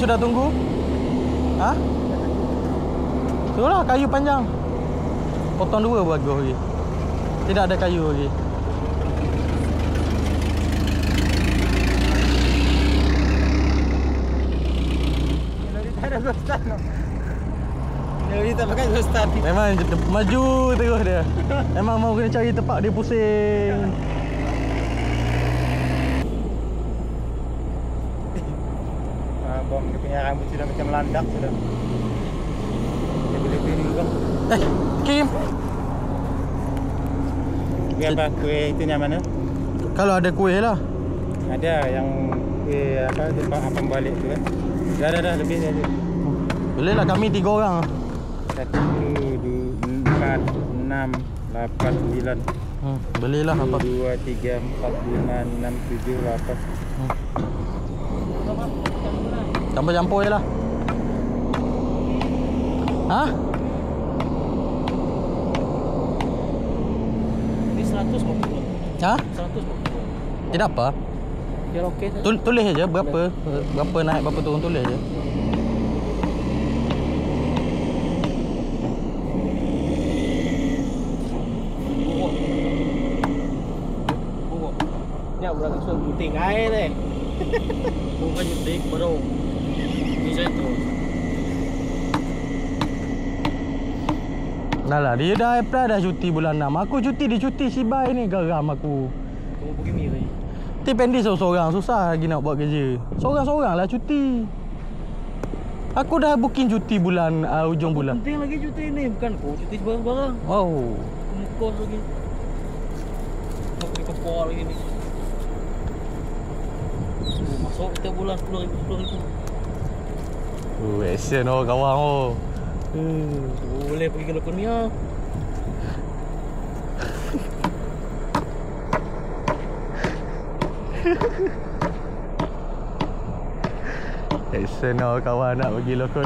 sudah tunggu? Ha? Itulah kayu panjang. Potong dua bagus lagi. Tidak ada kayu lagi. Ada ghostan. Dia tak pakai ghostan. Memang maju terus dia. Memang mau kena cari tempat dia pusing. Abang dia punya rambut sudah macam landak sudah. Dia boleh beli bang. Kim. Kuih apa? Kuih itu yang mana? Kalau ada kuih lah. Ada yang kuih apa tempat abang balik tu kan. Dah lebih dia tu. Boleh lah, kami 3 orang. 1, 2, 4, 6, 8, 9. Boleh lah apa. 2, 3, 4, 5, 6, 7, 8. Campur-campur je lah. Ha? Ini 150. Ha? 150. Tidak apa. Biar okey tak? Tulis je berapa naik, berapa turun, tulis je. Nhà udah langsung puting air deh. Bukan jutik baru. Bisa itu. Dah lah, dia dah apply dah cuti bulan 6. Aku cuti, dia cuti Sibai ni, geram aku. Kamu pergi miri. Tip pendek seorang-seorang, susah lagi nak buat kerja. Seorang-seorang lah cuti. Aku dah booking cuti bulan hujung bulan. Penting lagi cuti ni, bukan kau cuti sebarang-barang. Wow. Kamu kos lagi. Kau pergi ke pol lagi ni. Masuk kita bulan 10,000. Action oh kawan oh. Boleh pergi ke Lokonia. Action oh kawan, nak pergi lokon,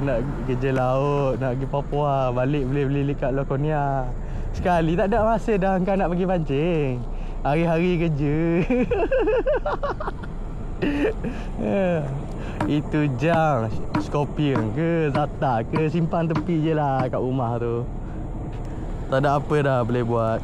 nak kerja laut, nak pergi Papua, balik beli kat Lokonia. Sekali tak ada masa dah kau nak pergi pancing. Hari-hari kerja. Itu jang Scorpion ke Zata ke, simpan tepi je lah kat rumah tu. Tak ada apa dah boleh buat.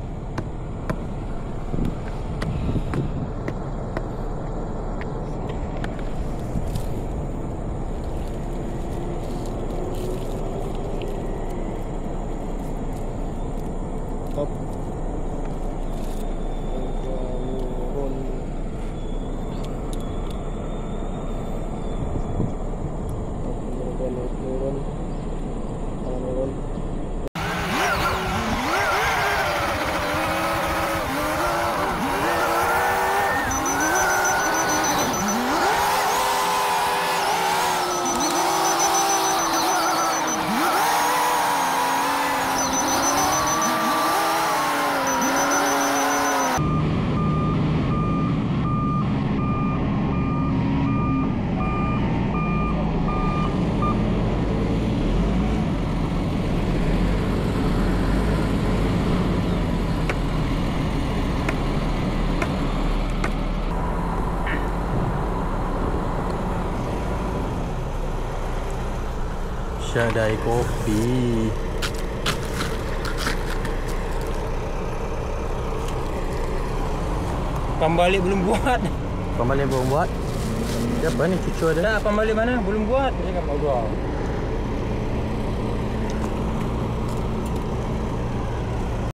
Kedai kopi. Pembalik belum buat. Pembalik belum buat? Siapa ni cucu ada? Tak, pembalik mana? Belum buat. Dia kan mau jual.